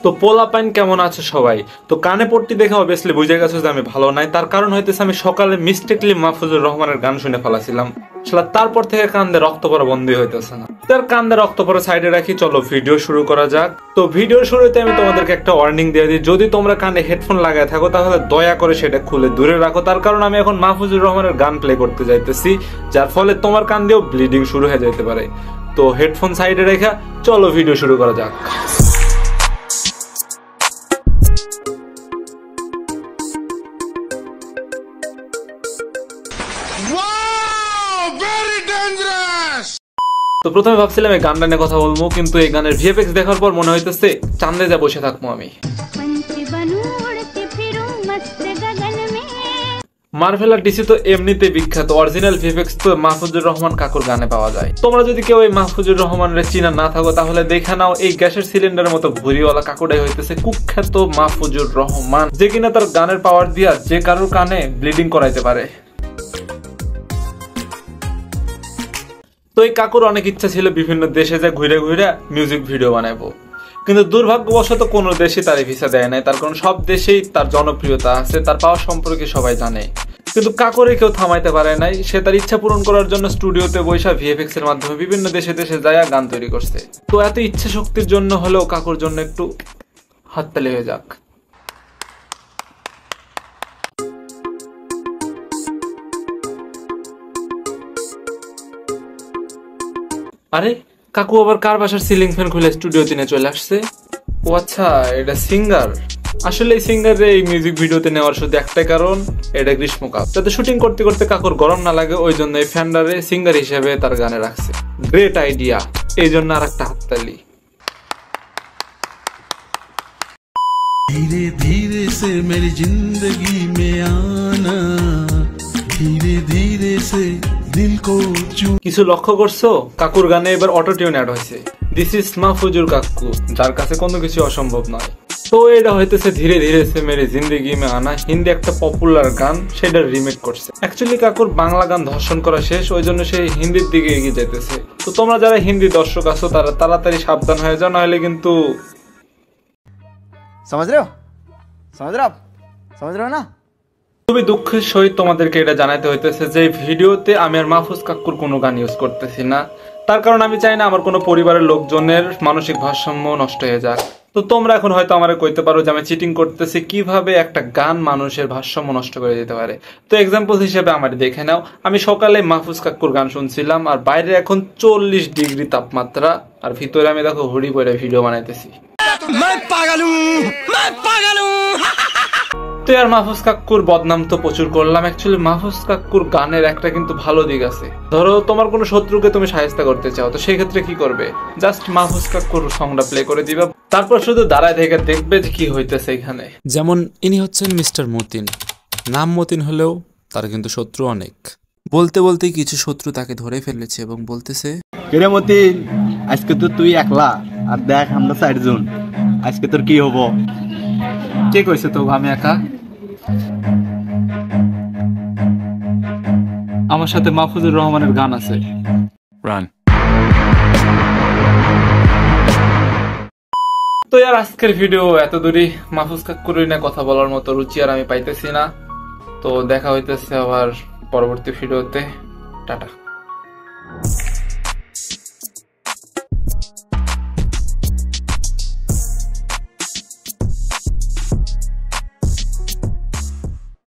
তো পোলাপাইন কেমন আছে সবাই? তো কানে পট্টি দেখে অবভিয়াসলি বুঝে গেছো যে আমি ভালো নাই। তার কারণ হইতেছে আমি সকালে মিস্টেকলি মাহফুজুর রহমানের গান শুনে ফেলাছিলাম। তারপর থেকে কান্দে রক্ত পড়া বন্ধই হইতেছে না। তার কান্দে রক্ত পড়া সাইডে রাখি, চলো ভিডিও শুরু করা যাক। তো ভিডিওর শুরুতে আমি তোমাদেরকে একটা ওয়ার্নিং দিয়ে দিই, যদি তোমরা কানে হেডফোন লাগায় থাকো তাহলে দয়া করে সেটা খুলে দূরে রাখো। তার কারণ আমি এখন মাহফুজুর রহমানের গান প্লে করতে যাইতেছি, যার ফলে তোমার কান দিয়েও ব্লিডিং শুরু হয়ে যেতে পারে। তো হেডফোন সাইডে রেখা চলো ভিডিও শুরু করা যাক। তো প্রথমে ভাবছিলাম এই গানটা নিয়ে কথা বলবো, কিন্তু এই গানের ভিএফএক্স দেখার পর মনে হইতেছে চাঁদে যা বসে থাকবো আমি। মার্ভেল আর ডিসি তো এমনিতে বিখ্যাত, অরিজিনাল ভিএফএক্স তো মাহফুজুর রহমান কাকুর গানে পাওয়া যায়। তোমরা যদি কেউ এই মাহফুজুর রহমানের চিনা না থাকো তাহলে দেখে নাও, এই গ্যাসের সিলিন্ডারের মতো ভুরিওয়ালা কাকুটাই হইতেছে কুখ্যাত মাহফুজুর রহমান, যে কিনা তার গানের পাওয়ার দিয়া যে কারোর কানে ব্লিডিং করাইতে পারে। তো এই কাকুর অনেক ইচ্ছা ছিল বিভিন্ন দেশে যা ঘুরে ঘুরে মিউজিক ভিডিও বানাবো, কিন্তু দুর্ভাগ্যবশত কোনো দেশে তার ভিসা দেয় নাই। তার কারণ সব দেশেই তার জনপ্রিয়তা আছে, তার পাওয়ার সম্পর্কে সবাই জানে, কিন্তু কাকুরে কেউ থামাইতে পারে নাই। সে তার ইচ্ছা পূরণ করার জন্য স্টুডিওতে বৈশা ভিএফএক্স এর মাধ্যমে বিভিন্ন দেশে দেশে যায় গান তৈরি করছে। তো এত ইচ্ছা শক্তির জন্য হলেও কাকুর জন্য একটু হাততালি হয়ে যাক। আরে কাকু আবার কার বাসার সিলিং ফ্যান খুলে স্টুডিওতে নিয়ে চলে আসছে? ও আচ্ছা, এটা সিঙ্গার। আসলে এই সিঙ্গারে এই মিউজিক ভিডিওতে নেওয়ার শুধু একটাই কারণ, এটা গ্রীষ্মকাল, যাতে শুটিং করতে করতে কাকুর গরম না লাগে, ওই জন্য এই ফ্যান্ডারে সিঙ্গার হিসেবে তার গানে রাখছে। গ্রেট আইডিয়া, এই জন্য আর একটা হাততালি। ধীরে ধীরে সে মেরি জিন্দগি মে আনা, ধীরে ধীরে সে দিল কো চু। কিছু লক্ষ্য করছো? কাকুর গানে এবার অটো টিউন অ্যাড হয়েছে। দিস ইজ মাহফুজুর কাকু, যার কাছে কোনো কিছু অসম্ভব নয়। তো এটা হইতেছে ধীরে ধীরে সে মেরি জিন্দগি মে আনা, হিন্দি একটা পপুলার গান, সেটা রিমেক করছে। অ্যাকচুয়ালি কাকুর বাংলা গান ধর্ষণ করা শেষ, ওই জন্য সে হিন্দির দিকে এগিয়ে যাইতেছে। তো তোমরা যারা হিন্দি দর্শক আছো তারা তাড়াতাড়ি সাবধান হয়ে যাও, নাহলে কিন্তু समझ रहे हो ना। খুবই দুঃখের সহিত তোমাদেরকে এটা জানাতে হইতেছে যে ভিডিওতে আমি আর মাহফুজ কাকুর কোনো গান ইউজ করতেছি না। তার কারণ আমি চাই না আমার কোনো পরিবারের লোকজনের মানসিক ভারসাম্য নষ্ট হয়ে যাক। তো তোমরা এখন হয়তো আমারে কইতে পারো যে আমি চিটিং করতেছি, কিভাবে একটা গান মানুষের ভারসাম্য নষ্ট করে দিতে পারে। তো এক্সাম্পল হিসেবে আমার দেখে নাও, আমি সকালে মাহফুজ কাকুর গান শুনছিলাম, আর বাইরে এখন 40 ডিগ্রি তাপমাত্রা, আর ভিতরে আমি দেখো হুডি পরে ভিডিও বানাইতেছি। তো আর মাহফুজ কাকুর বদনাম তো প্রচুর করলাম। অ্যাকচুয়ালি মাহফুজ কাকুর গানের একটা কিন্তু ভালো দিক আছে। ধরো তোমার কোনো শত্রুকে তুমি শায়েস্তা করতে চাও, তো সেই ক্ষেত্রে কি করবে? জাস্ট মাহফুজ কাকুর সংটা প্লে করে দিবা, তারপর শুধু দাঁড়ায় থেকে দেখবে যে কি হইতেছে এখানে। যেমন ইনি হচ্ছেন মিস্টার মতিন। নাম মতিন হলেও তার কিন্তু শত্রু অনেক। বলতে বলতেই কিছু শত্রু তাকে ধরে ফেলেছে এবং বলতেছে, কিরে মতিন, আজকে তো তুই একলা, আর দেখ আমরা 4 জন, আজকে তোর কি হবো? কে কইছে তো আমি একা? আমার সাথে মাহফুজুর রহমানের গান আছে। রান। তো यार আজকের ভিডিও এত দূরই। মাহফুজ কাকুর নিয়ে কথা বলার মতো রুচি আর আমি পাইতেছি না। তো দেখা হইতেছে আবার পরবর্তী ভিডিওতে। টাটা।